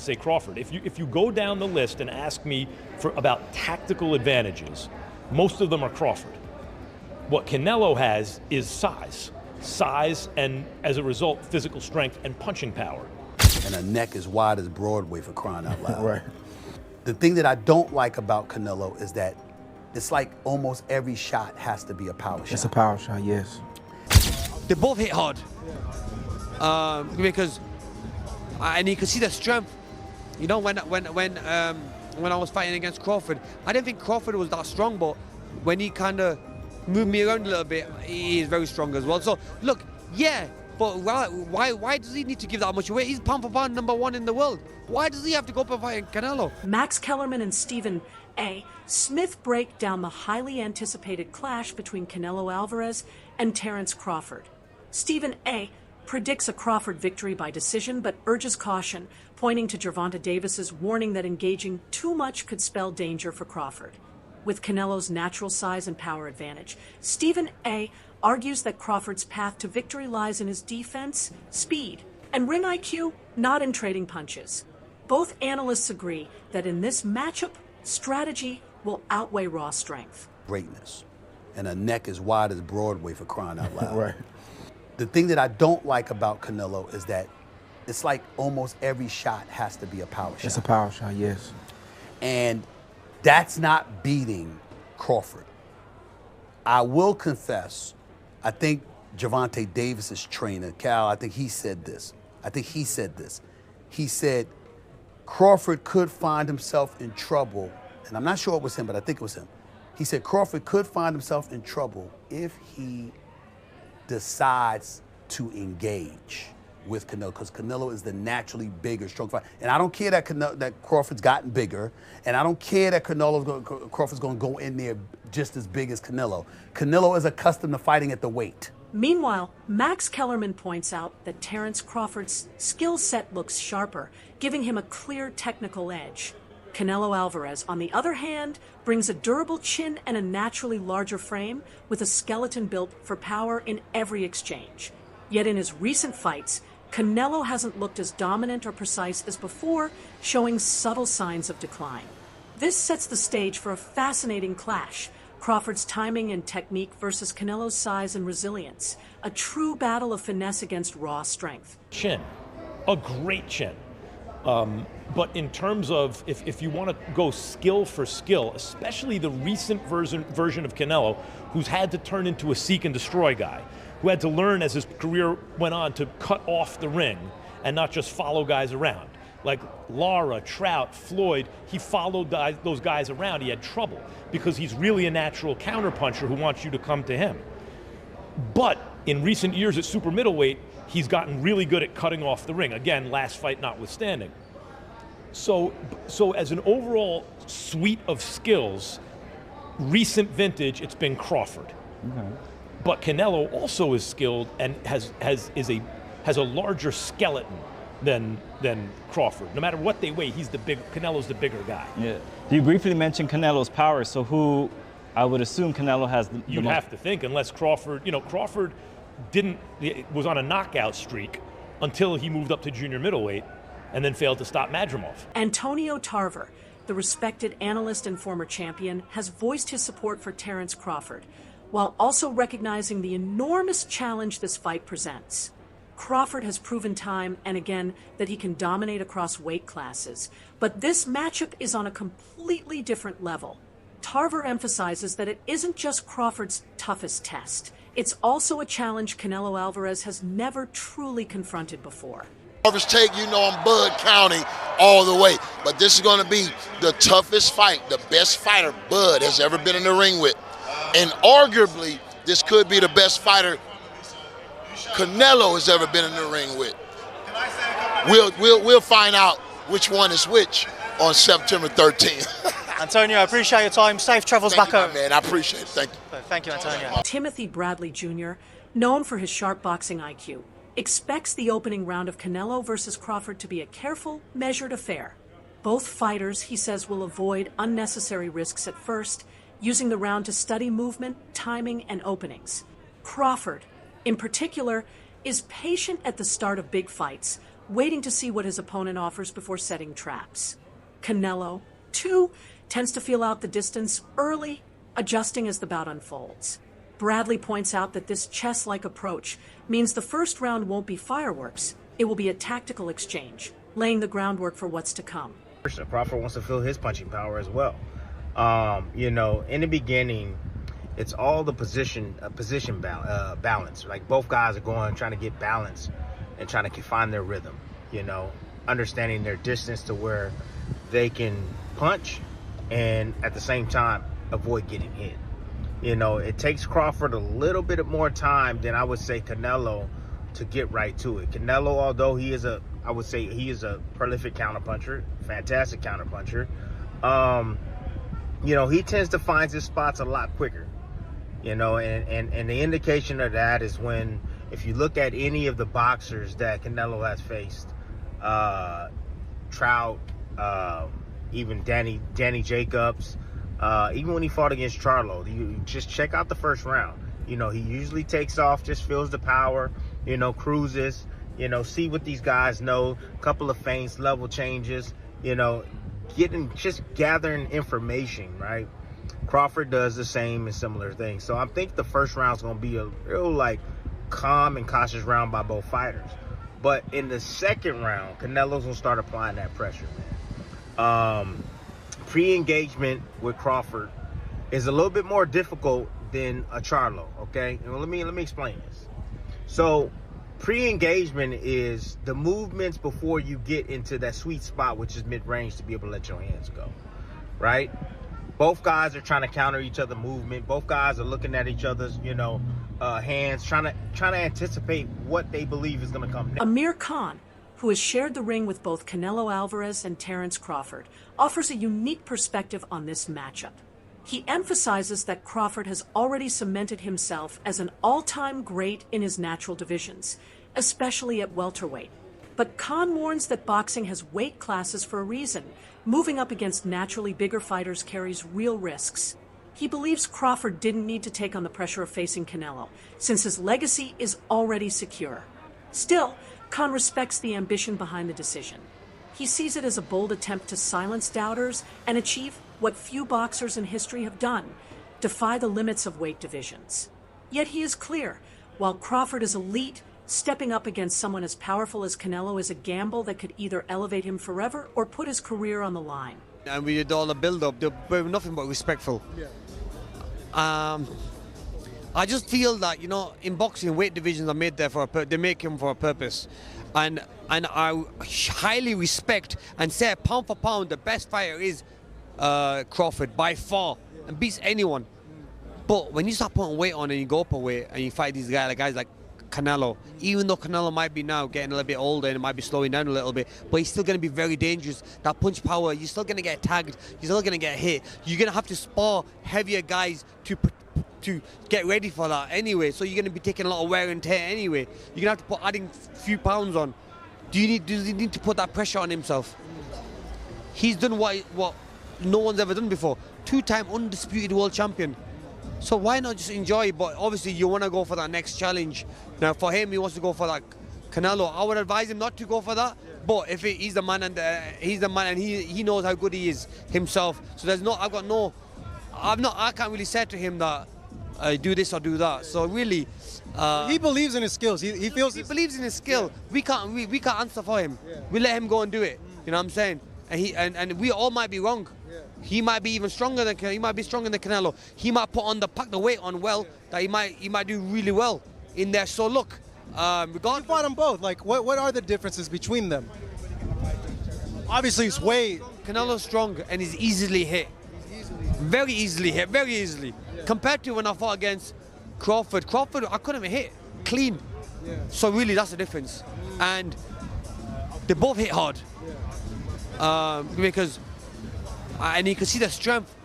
say Crawford. If you go down the list and ask me about tactical advantages, most of them are Crawford. What Canelo has is size, and as a result, physical strength and punching power. And a neck as wide as Broadway, for crying out loud. Right. The thing that I don't like about Canelo is that it's like almost every shot has to be a power shot. It's a power shot, yes. They both hit hard. Because and you can see the strength. You know, when I was fighting against Crawford, I didn't think Crawford was that strong, but when he kind of moved me around a little bit, he is very strong as well. So look, yeah, but why does he need to give that much away? He's pound for pound #1 in the world. Why does he have to go up and fight Canelo? Max Kellerman and Stephen A. Smith break down the highly anticipated clash between Canelo Alvarez and Terence Crawford. Stephen A. predicts a Crawford victory by decision, but urges caution, pointing to Gervonta Davis's warning that engaging too much could spell danger for Crawford. With Canelo's natural size and power advantage, Stephen A. argues that Crawford's path to victory lies in his defense, speed, and ring IQ, not in trading punches. Both analysts agree that in this matchup, strategy will outweigh raw strength. Greatness. And a neck as wide as Broadway, for crying out loud. Right. The thing that I don't like about Canelo is that it's like almost every shot has to be a power shot. It's a power shot, yes. And that's not beating Crawford. I will confess, I think Gervonta Davis's trainer, Cal, I think he said this. He said Crawford could find himself in trouble, and I'm not sure it was him, but I think it was him. He said Crawford could find himself in trouble if he decides to engage with Canelo, because Canelo is the naturally bigger, strong fighter. And I don't care that Crawford's gotten bigger, and I don't care that Crawford's going to go in there just as big as Canelo. Canelo is accustomed to fighting at the weight. Meanwhile, Max Kellerman points out that Terence Crawford's skill set looks sharper, giving him a clear technical edge. Canelo Alvarez, on the other hand, brings a durable chin and a naturally larger frame with a skeleton built for power in every exchange. Yet in his recent fights, Canelo hasn't looked as dominant or precise as before, showing subtle signs of decline. This sets the stage for a fascinating clash: Crawford's timing and technique versus Canelo's size and resilience, a true battle of finesse against raw strength. Chin, a great chin. But in terms of, if you want to go skill for skill, especially the recent version of Canelo, who's had to turn into a seek and destroy guy, who had to learn as his career went on to cut off the ring and not just follow guys around. Like Lara, Trout, Floyd, he followed those guys around. He had trouble because he's really a natural counterpuncher who wants you to come to him. But in recent years at super middleweight, he's gotten really good at cutting off the ring. Again, last fight notwithstanding. So as an overall suite of skills, recent vintage, it's been Crawford. Okay. But Canelo also is skilled and has a larger skeleton than Crawford. No matter what they weigh, Canelo's the bigger guy. Yeah. You briefly mentioned Canelo's power, so who I would assume Canelo has the You'd have to think, unless Crawford, Crawford was on a knockout streak until he moved up to junior middleweight and then failed to stop Madrimov. Antonio Tarver, the respected analyst and former champion, has voiced his support for Terence Crawford, while also recognizing the enormous challenge this fight presents. Crawford has proven time and again that he can dominate across weight classes, but this matchup is on a completely different level. Tarver emphasizes that it isn't just Crawford's toughest test. It's also a challenge Canelo Alvarez has never truly confronted before. Alvarez take, I'm Bud County all the way, but this is going to be the toughest fight, the best fighter Bud has ever been in the ring with. And arguably, this could be the best fighter Canelo has ever been in the ring with. We'll find out which one is which on September 13th. Antonio, I appreciate your time. Safe travels back home. Man, I appreciate it. Thank you. Thank you, Antonio. Timothy Bradley Jr., known for his sharp boxing IQ, expects the opening round of Canelo versus Crawford to be a careful, measured affair. Both fighters, he says, will avoid unnecessary risks at first, using the round to study movement, timing, and openings. Crawford, in particular, is patient at the start of big fights, waiting to see what his opponent offers before setting traps. Canelo, too, tends to feel out the distance early, adjusting as the bout unfolds. Bradley points out that this chess-like approach means the first round won't be fireworks. It will be a tactical exchange, laying the groundwork for what's to come. Crawford wants to feel his punching power as well. In the beginning, it's all the position balance. Like both guys are trying to get balance and trying to find their rhythm. Understanding their distance to where they can punch and at the same time avoid getting hit. It takes Crawford a little bit more time than I would say Canelo to get right to it. Canelo, although he is a prolific counterpuncher, fantastic counterpuncher, he tends to find his spots a lot quicker. And the indication of that is when, if you look at any of the boxers that Canelo has faced, Trout, even Danny Jacobs, even when he fought against Charlo, you just check out the first round. He usually takes off, just feels the power, cruises, see what these guys know, couple of feints, level changes, gathering information, right? Crawford does the same and similar things. So I think the first round's going to be a real, calm and cautious round by both fighters. But in the second round, Canelo's going to start applying that pressure, man. Pre-engagement with Crawford is a little bit more difficult than a Charlo, okay? And let me explain this. So pre-engagement is the movements before you get into that sweet spot, which is mid-range, to be able to let your hands go, right? Both guys are trying to counter each other's movement. Both guys are looking at each other's, hands, trying to anticipate what they believe is going to come next. Amir Khan, who has shared the ring with both Canelo Alvarez and Terence Crawford, offers a unique perspective on this matchup. He emphasizes that Crawford has already cemented himself as an all-time great in his natural divisions, especially at welterweight. But Khan warns that boxing has weight classes for a reason. Moving up against naturally bigger fighters carries real risks. He believes Crawford didn't need to take on the pressure of facing Canelo, since his legacy is already secure. Still, Khan respects the ambition behind the decision. He sees it as a bold attempt to silence doubters and achieve what few boxers in history have done, defy the limits of weight divisions. Yet he is clear, while Crawford is elite, stepping up against someone as powerful as Canelo is a gamble that could either elevate him forever or put his career on the line. And we did all the build-up, they were nothing but respectful. I just feel that, in boxing, weight divisions are made there they make him for a purpose. And I highly respect and say pound for pound, the best fighter is Crawford by far and beats anyone. But when you start putting weight on and you go up a weight and you fight these guys like Canelo, even though Canelo might be now getting a little bit older and it might be slowing down a little bit, but he's still going to be very dangerous. That punch power, you're still going to get tagged, you're still going to get hit. You're going to have to spar heavier guys to get ready for that anyway, so you're going to be taking a lot of wear and tear anyway. You're going to have to adding a few pounds on. Does he need to put that pressure on himself? He's done what no one's ever done before. 2-time undisputed world champion. So why not just enjoy? But obviously you want to go for that next challenge. Now for him, he wants to go for that Canelo. I would advise him not to go for that. But if he's the man and he knows how good he is himself. So I can't really say to him that do this or do that. So really, he believes in his skills. He feels he believes in his skill. Yeah. We can't answer for him. Yeah. We let him go and do it. You know what I'm saying? And we all might be wrong. Yeah. He might be even stronger than Canelo. He might pack the weight on well, that he might do really well in there. So look, you fought them both. Like what are the differences between them? Obviously it's weight. Canelo's strong and he's easily hit. Very easily hit, very easily. Yeah. Compared to when I fought against Crawford, I couldn't even hit clean. Yeah. So really that's the difference. And they both hit hard. Yeah. Because and you can see the strength.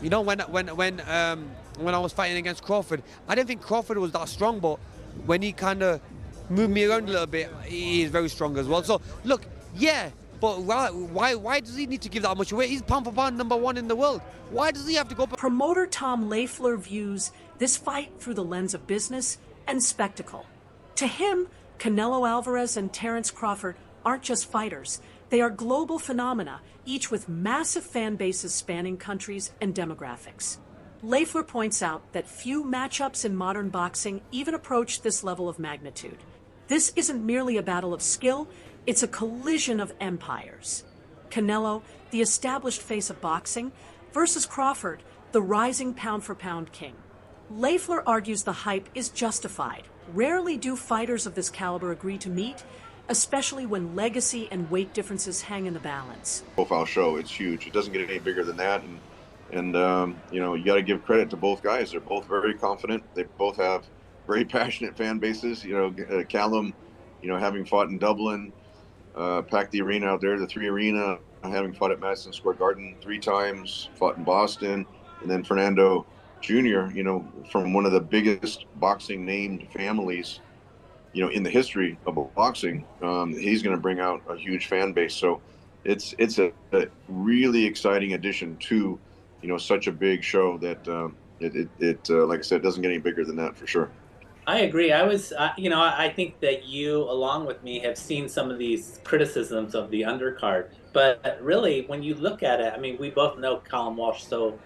When I was fighting against Crawford, I didn't think Crawford was that strong, but when he kind of moved me around a little bit, he is very strong as well. So look, yeah. But why does he need to give that much away? He's pound for pound #1 in the world. Why does he have to go? Promoter Tom Lafleur views this fight through the lens of business and spectacle. To him, Canelo Alvarez and Terence Crawford aren't just fighters. They are global phenomena, each with massive fan bases spanning countries and demographics. Lafleur points out that few matchups in modern boxing even approach this level of magnitude. This isn't merely a battle of skill, it's a collision of empires. Canelo, the established face of boxing, versus Crawford, the rising pound-for-pound king. Lafleur argues the hype is justified. Rarely do fighters of this caliber agree to meet, especially when legacy and weight differences hang in the balance. Profile show, it's huge. It doesn't get any bigger than that. And you know, you got to give credit to both guys. They're both very confident. They both have very passionate fan bases. You know, Callum, you know, having fought in Dublin, packed the arena out there, the 3 Arena, having fought at Madison Square Garden 3 times, fought in Boston, and then Fernando Jr., you know, from one of the biggest boxing named families, you know, in the history of boxing. He's going to bring out a huge fan base. So it's a really exciting addition to, you know, such a big show that like I said, doesn't get any bigger than that for sure. I agree. You know, I think that you, along with me, have seen some of these criticisms of the undercard. But really, when you look at it, I mean, we both know Callum Walsh so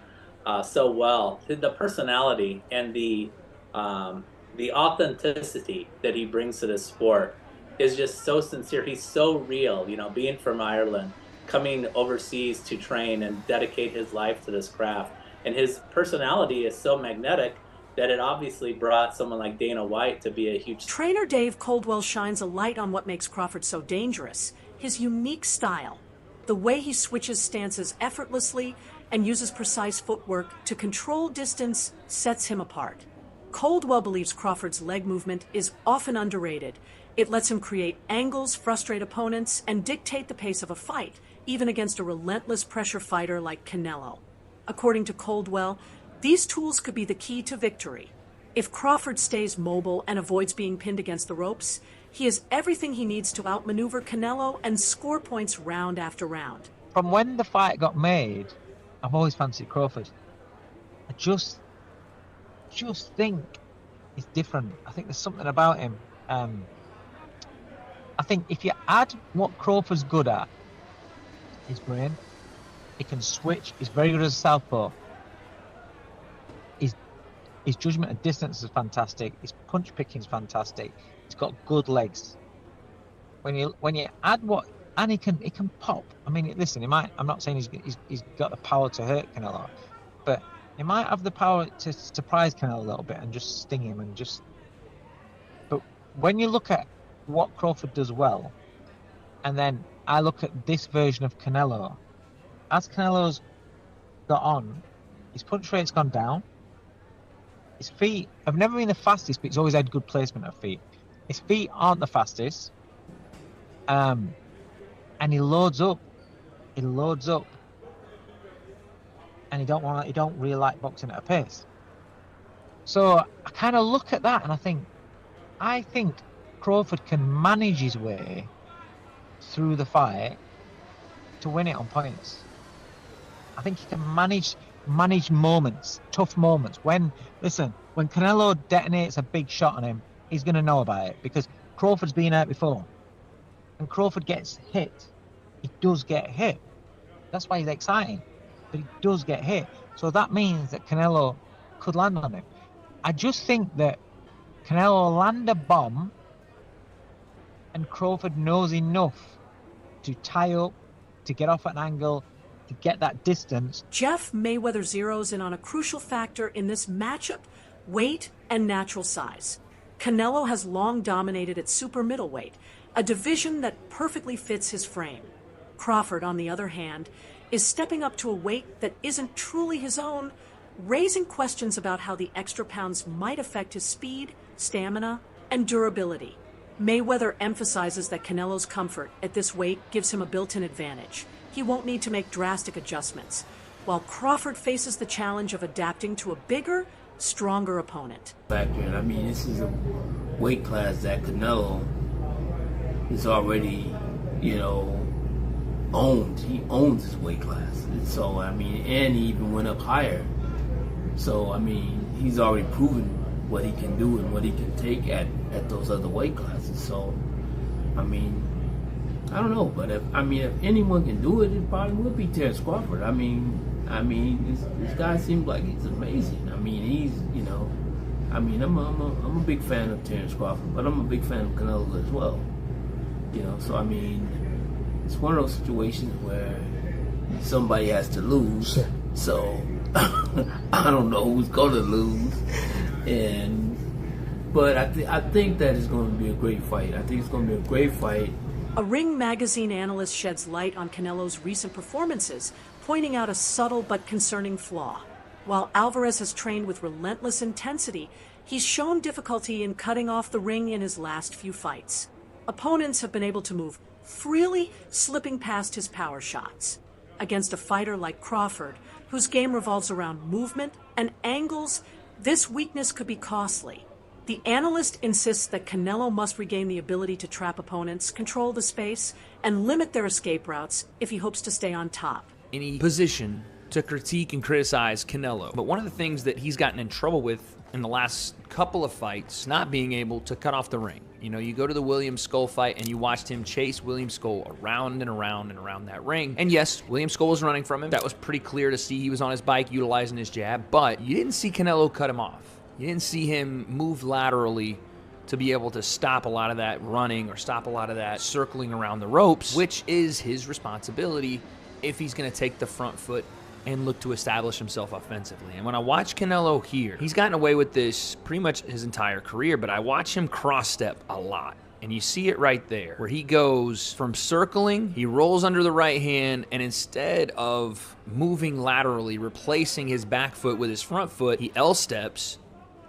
well. The personality and the authenticity that he brings to this sport is just so sincere. He's so real. You know, being from Ireland, coming overseas to train and dedicate his life to this craft, and his personality is so magnetic that it obviously brought someone like Dana White to be a huge... Trainer Dave Coldwell shines a light on what makes Crawford so dangerous, his unique style. The way he switches stances effortlessly and uses precise footwork to control distance sets him apart. Coldwell believes Crawford's leg movement is often underrated. It lets him create angles, frustrate opponents, and dictate the pace of a fight, even against a relentless pressure fighter like Canelo. According to Coldwell, these tools could be the key to victory. If Crawford stays mobile and avoids being pinned against the ropes, he has everything he needs to outmaneuver Canelo and score points round after round. From when the fight got made, I've always fancied Crawford. I just think he's different. I think there's something about him. I think if you add what Crawford's good at, his brain, he can switch, he's very good as a southpaw. His judgment at distance is fantastic. His punch picking is fantastic. He's got good legs. When you add what, and he can pop. I mean, listen, I'm not saying he's got the power to hurt Canelo, but he might have the power to surprise Canelo a little bit and just sting him and just. But when you look at what Crawford does well, and then I look at this version of Canelo, as Canelo's got on, his punch rate's gone down. His feet have never been the fastest, but he's always had good placement of feet. His feet aren't the fastest, and he loads up. And he don't really like boxing at a pace. So I kind of look at that and I think Crawford can manage his way through the fight to win it on points. I think he can manage moments, tough moments. When Canelo detonates a big shot on him, he's going to know about it because Crawford's been hurt before. And Crawford gets hit. He does get hit. That's why he's exciting. But he does get hit. So that means that Canelo could land on him. I just think that Canelo will land a bomb and Crawford knows enough to tie up, to get off at an angle, to get that distance. Jeff Mayweather zeroes in on a crucial factor in this matchup: weight and natural size. Canelo has long dominated at super middleweight, a division that perfectly fits his frame. Crawford, on the other hand, is stepping up to a weight that isn't truly his own, raising questions about how the extra pounds might affect his speed, stamina, and durability. Mayweather emphasizes that Canelo's comfort at this weight gives him a built-in advantage. He won't need to make drastic adjustments, while Crawford faces the challenge of adapting to a bigger, stronger opponent. Factor, I mean, this is a weight class that Canelo is already, owned. He owns his weight class. So, I mean, and he even went up higher. So, I mean, he's already proven what he can do and what he can take at those other weight classes. So, I mean, I don't know, but if anyone can do it, it probably would be Terence Crawford. I mean, this guy seems like he's amazing. I mean, he's, you know, I'm a big fan of Terence Crawford, but I'm a big fan of Canelo as well. You know, so I mean, it's one of those situations where somebody has to lose. So I don't know who's gonna lose, but I think that it's going to be a great fight. I think it's going to be a great fight. A Ring magazine analyst sheds light on Canelo's recent performances, pointing out a subtle but concerning flaw. While Alvarez has trained with relentless intensity, he's shown difficulty in cutting off the ring in his last few fights. Opponents have been able to move freely, slipping past his power shots. Against a fighter like Crawford, whose game revolves around movement and angles, this weakness could be costly. The analyst insists that Canelo must regain the ability to trap opponents, control the space, and limit their escape routes if he hopes to stay on top. Any position to critique and criticize Canelo. But one of the things that he's gotten in trouble with in the last couple of fights, not being able to cut off the ring. You know, you go to the William Skull fight and you watched him chase William Skull around and around and around that ring. And yes, William Skull was running from him. That was pretty clear to see. He was on his bike utilizing his jab, but you didn't see Canelo cut him off. You didn't see him move laterally to be able to stop a lot of that running or stop a lot of that circling around the ropes, which is his responsibility if he's going to take the front foot and look to establish himself offensively. And when I watch Canelo here, he's gotten away with this pretty much his entire career, but I watch him cross-step a lot. And you see it right there, where he goes from circling, he rolls under the right hand, and instead of moving laterally, replacing his back foot with his front foot, he L-steps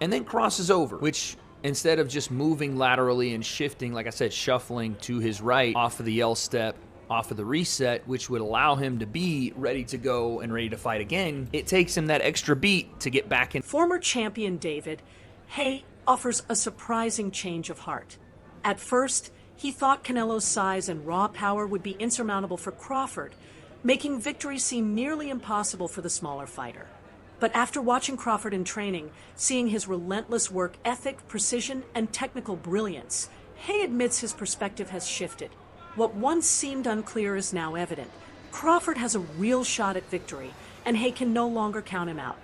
and then crosses over, which instead of just moving laterally and shifting, like I said, shuffling to his right off of the L-step, off of the reset, which would allow him to be ready to go and ready to fight again, it takes him that extra beat to get back in. Former champion David Haye offers a surprising change of heart. At first, he thought Canelo's size and raw power would be insurmountable for Crawford, making victory seem nearly impossible for the smaller fighter. But after watching Crawford in training, seeing his relentless work ethic, precision, and technical brilliance, Haye admits his perspective has shifted. What once seemed unclear is now evident. Crawford has a real shot at victory, and Haye can no longer count him out.